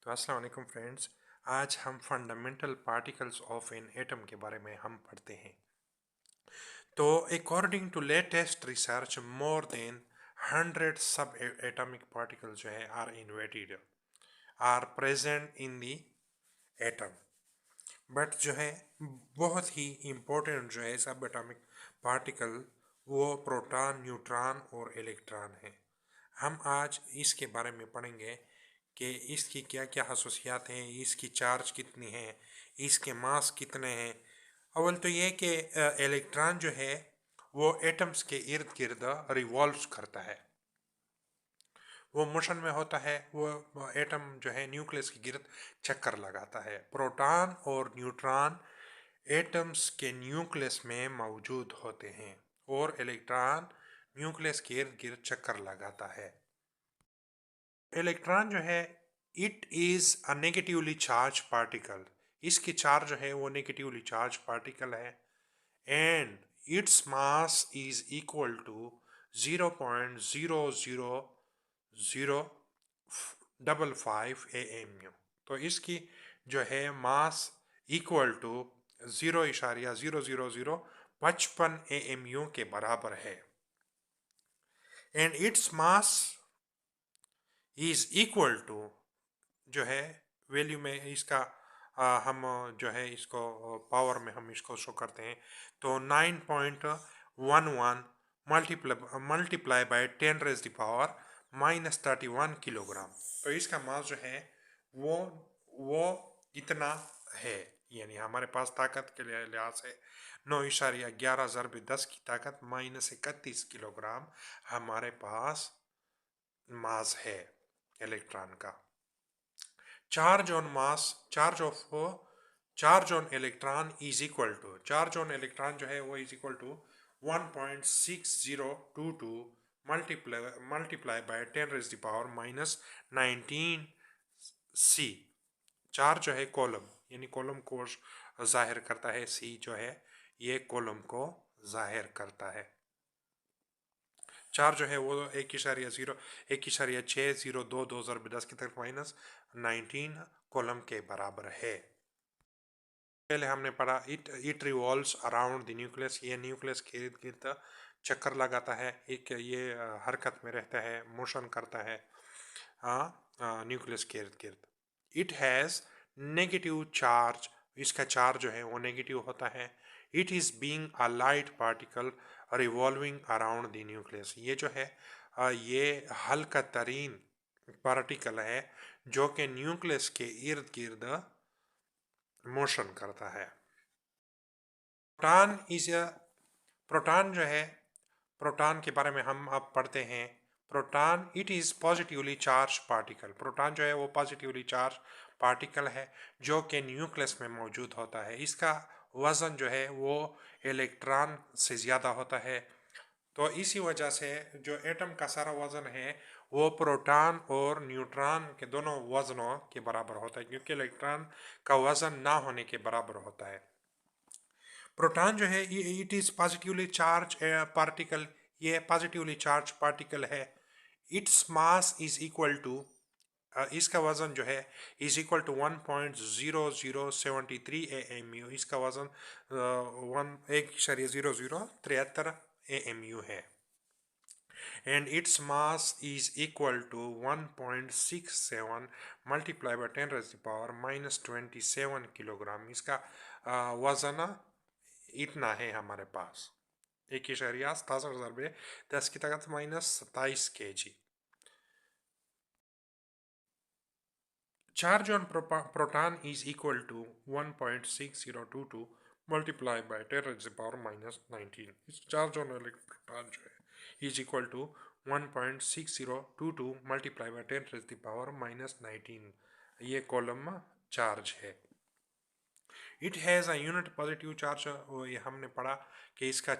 तो अस्सलाम वालेकुम फ्रेंड्स। आज हम fundamental particles of an atom के बारे में हम पढ़ते हैं। तो according to latest research more than 100 subatomic particles जो है are present in the atom. But जो है बहुत ही इम्पोर्टेंट जो है सब एटॉमिक पार्टिकल वो प्रोटॉन, न्यूट्रॉन और इलेक्ट्रॉन है। हम आज इसके बारे में पढ़ेंगे कि इसकी क्या क्या खसूसियात हैं, इसकी चार्ज कितनी है, इसके मास कितने हैं। अव्वल तो ये कि इलेक्ट्रॉन जो है वो एटम्स के इर्द गिर्द रिवॉल्व करता है, वो मोशन में होता है। वो एटम जो है न्यूक्लियस के गिर्द चक्कर लगाता है। प्रोटॉन और न्यूट्रॉन एटम्स के न्यूक्लियस में मौजूद होते हैं और इलेक्ट्रॉन न्यूक्लियस के इर्द गिर्द चक्कर लगाता है। इलेक्ट्रॉन जो है it is a negatively charge particle, इसकी चार्ज जो है वो नेगेटिवली चार्ज पार्टिकल है। And its mass is equal to 0.000055 AMU। तो इसकी जो है मास इक्वल टू 0.000055 AMU के बराबर है। And its mass is equal to जो है वैल्यू में इसका हम जो है इसको पावर में हम इसको शो करते हैं तो 9.11 मल्टीप्लाई बाय 10⁻⁻31 किलोग्राम। तो इसका मास जो है वो वो इतना है। यानी हमारे पास ताकत के लिहाज से 9.11 × 10 की ताकत -31 किलोग्राम हमारे पास मास है इलेक्ट्रॉन का। Charge on mass, charge on electron is equal to, charge on electron जो है वो is equal to 1.6022 multiply by 10⁻⁻19 C। Charge जो है कॉलम, यानी कॉलम को जाहिर करता है। C जो है ये कॉलम को जाहिर करता है। चार्ज जो है वो 1.0602 2010 की तरफ -19 कॉलम के बराबर है। पहले हमने पढ़ा it revolves around the nucleus, ये न्यूक्लियस के इर्द गिर्द चक्कर लगाता है, एक ये हरकत में रहता है, मोशन करता है न्यूक्लियस के इर्द गिर्द। इट हैज़ नेगेटिव चार्ज, इसका चार्ज जो है वो नेगेटिव होता है। It is being a light particle revolving around the nucleus, ये जो है ये हल्का तरीन पार्टिकल है जो कि न्यूक्लियस के इर्द गिर्द मोशन करता है। प्रोटॉन इज प्रोटॉन जो है, प्रोटॉन के बारे में हम अब पढ़ते हैं। Proton it is positively charge particle, proton जो है वो पॉजिटिवली चार्ज पार्टिकल है जो कि न्यूक्लियस में मौजूद होता है। इसका वज़न जो है वो इलेक्ट्रॉन से ज़्यादा होता है। तो इसी वजह से जो एटम का सारा वज़न है वो प्रोटॉन और न्यूट्रॉन के दोनों वज़नों के बराबर होता है, क्योंकि इलेक्ट्रॉन का वज़न ना होने के बराबर होता है। प्रोटॉन जो है it is positively charge particle, ये पॉजिटिवली चार्ज पार्टिकल है। Its mass is equal to, इसका वज़न जो है इज इक्वल टू 1.0073 AMU। इसका वज़न 1.0073 AMU है। And its mass is equal to 1.67 multiply by 10⁻⁻27 kilogram. इसका वज़न इतना है हमारे पास, 1.67 की ताकत -27 kg। Charge on proton is equal to 1.6022 multiply by 10⁻⁻19। इस चार्ज ऑन इलेक्ट्रॉन जो है is equal to 1.6022 multiply by 10⁻⁻19। ये कॉलम चार्ज है। It has a unit positive charge, ये हमने पढ़ा कि इसका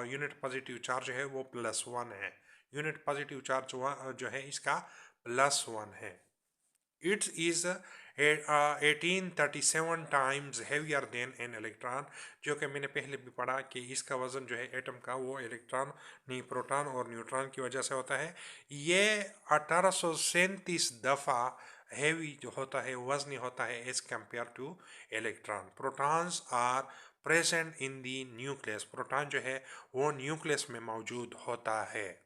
यूनिट पॉजिटिव चार्ज है वो +1 है। यूनिट पॉजिटिव चार्ज जो है इसका +1 है। It is 1837 times heavier than an electron, जो कि मैंने पहले भी पढ़ा कि इसका वज़न जो है एटम का वो इलेक्ट्रॉन नहीं प्रोटॉन और न्यूट्रॉन की वजह से होता है। ये 1837 दफ़ा हेवी जो होता है, वजनी होता है as compare to electron. Protons are present in the nucleus, proton जो है वो न्यूक्लियस में मौजूद होता है।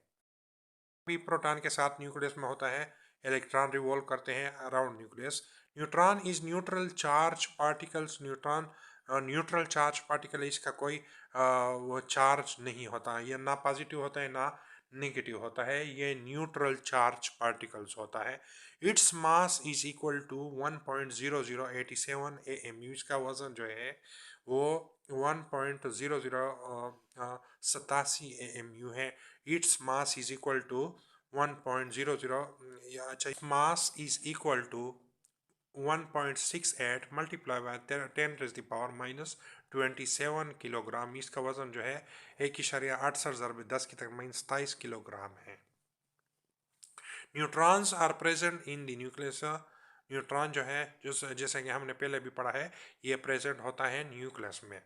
भी प्रोटॉन के साथ न्यूक्लियस में होता है, इलेक्ट्रॉन रिवॉल्व करते हैं around nucleus. Neutron is neutral charge particles, neutron neutral charge particle, इसका कोई वो चार्ज नहीं होता, ये ना पॉजिटिव होता है ना नेगेटिव होता है, ये न्यूट्रल चार्ज पार्टिकल्स होता है। Its mass is equal to 1.0087 AMU, इसका वजन जो है वो 1.0087 AMU है। Its mass is equal to 1.00, अच्छा, mass is equal to 1.68 multiply by 10 raise the power minus 27 kilogram, इसका वजन जो है 1.68 की तक माइनस 27 किलोग्राम है। Neutrons are present in the nucleus, neutron जो है जैसे कि हमने पहले भी पढ़ा है, ये प्रेजेंट होता है न्यूक्लियस में।